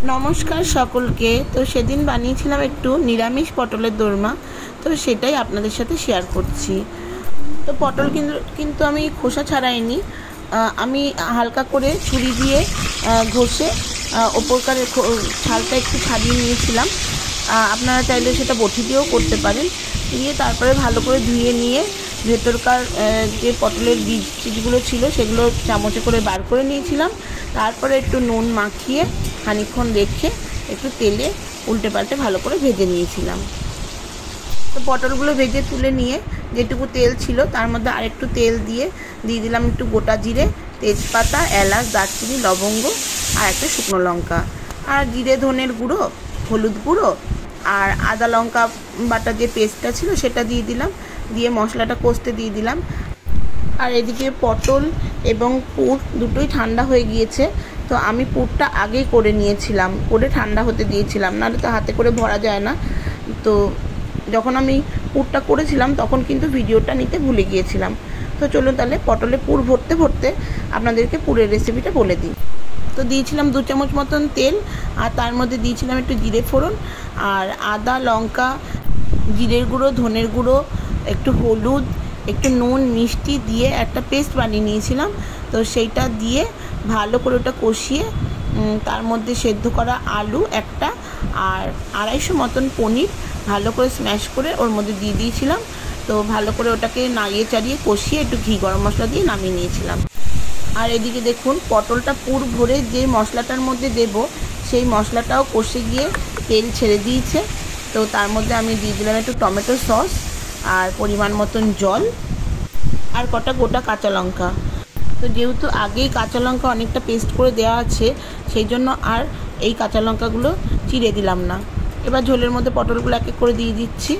নমস্কার সকলকে। তো সেদিন বানিয়েছিলাম একটু নিরামিষ পটলের দোরমা, তো সেটাই আপনাদের সাথে শেয়ার করছি। তো পটল কিন্তু আমি খোসা ছাড়াইনি, আমি হালকা করে ছুরি দিয়ে ঘষে ওপরকার ছালটা একটু ছাড়িয়ে নিয়েছিলাম। আপনারা চাইলে সেটা বটি দিয়েও করতে পারেন। দিয়ে তারপরে ভালো করে ধুয়ে নিয়ে ভেতরকার যে পটলের বীজগুলো ছিল সেগুলো চামচে করে বার করে নিয়েছিলাম। তারপরে একটু নুন মাখিয়ে খানিকক্ষণ রেখে একটু তেলে উল্টে পাল্টে ভালো করে ভেজে নিয়েছিলাম। তো পটলগুলো ভেজে তুলে নিয়ে যেটুকু তেল ছিল তার মধ্যে আরেকটু তেল দিয়ে দিলাম একটু গোটা জিরে, তেজপাতা, এলাচ, দারচিনি, লবঙ্গ আর একটা শুকনো লঙ্কা, আর জিরে ধনের গুঁড়ো, হলুদ গুঁড়ো আর আদা লঙ্কা বাটা যে পেস্টটা ছিল সেটা দিয়ে দিলাম। দিয়ে মশলাটা কষতে দিয়ে দিলাম। আর এদিকে পটল এবং পুর দুটোই ঠান্ডা হয়ে গিয়েছে। তো আমি পুরটা আগেই করে নিয়েছিলাম, করে ঠান্ডা হতে দিয়েছিলাম, নাহলে তো হাতে করে ভরা যায় না। তো যখন আমি পুরটা করেছিলাম তখন কিন্তু ভিডিওটা নিতে ভুলে গিয়েছিলাম। তো চলুন তাহলে পটলে পুর ভরতে ভরতে আপনাদেরকে পুরের রেসিপিটা বলে দিই। তো দিয়েছিলাম 2 চামচ মতন তেল, আর তার মধ্যে দিয়েছিলাম একটু জিরে ফোড়ন, আর আদা লঙ্কা, জিরের গুঁড়ো, ধনের গুঁড়ো, একটু হলুদ, একটু নুন, মিষ্টি দিয়ে একটা পেস্ট বানিয়ে নিয়েছিলাম। তো সেইটা দিয়ে ভালো করে ওটা কষিয়ে তার মধ্যে সেদ্ধ করা আলু একটা আর 250 মতন পনির ভালো করে স্ম্যাশ করে ওর মধ্যে দিয়ে দিয়েছিলাম। তো ভালো করে ওটাকে নাড়িয়ে চাড়িয়ে কষিয়ে একটু ঘি গরম মশলা দিয়ে নামিয়ে নিয়েছিলাম। আর এদিকে দেখুন পটলটা পুর ভরে যে মশলাটার মধ্যে দেব সেই মশলাটাও কষে গিয়ে তেল ছেড়ে দিয়েছে। তো তার মধ্যে আমি দিয়ে দিলাম একটু টমেটো সস আর পরিমাণ মতন জল আর কটা গোটা কাঁচা লঙ্কা। তো যেহেতু আগেই কাঁচা লঙ্কা অনেকটা পেস্ট করে দেওয়া আছে সেই জন্য আর এই কাঁচা লঙ্কাগুলো চিড়ে দিলাম না। এবার ঝোলের মধ্যে পটলগুলো এক এক করে দিয়ে দিচ্ছি।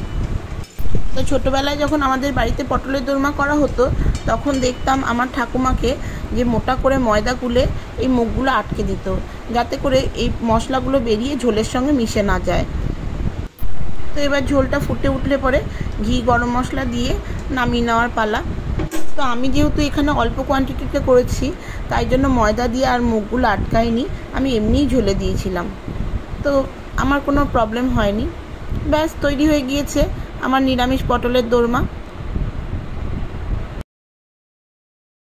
তো ছোটোবেলায় যখন আমাদের বাড়িতে পটলের দোরমা করা হতো তখন দেখতাম আমার ঠাকুমাকে যে মোটা করে ময়দা গুলে এই মুখগুলো আটকে দিত, যাতে করে এই মশলাগুলো বেরিয়ে ঝোলের সঙ্গে মিশে না যায়। তো এবার ঝোলটা ফুটে উঠলে পরে ঘি গরম মশলা দিয়ে নামিয়ে নেওয়ার পালা। তো আমি যেহেতু এখানে অল্প কোয়ান্টিটিতে করেছি তাই জন্য ময়দা দিয়ে আর মুখগুলো আটকাইনি, আমি এমনিই ঝোলে দিয়েছিলাম। তো আমার কোনো প্রবলেম হয়নি। ব্যাস তৈরি হয়ে গিয়েছে আমার নিরামিষ পটলের দোরমা।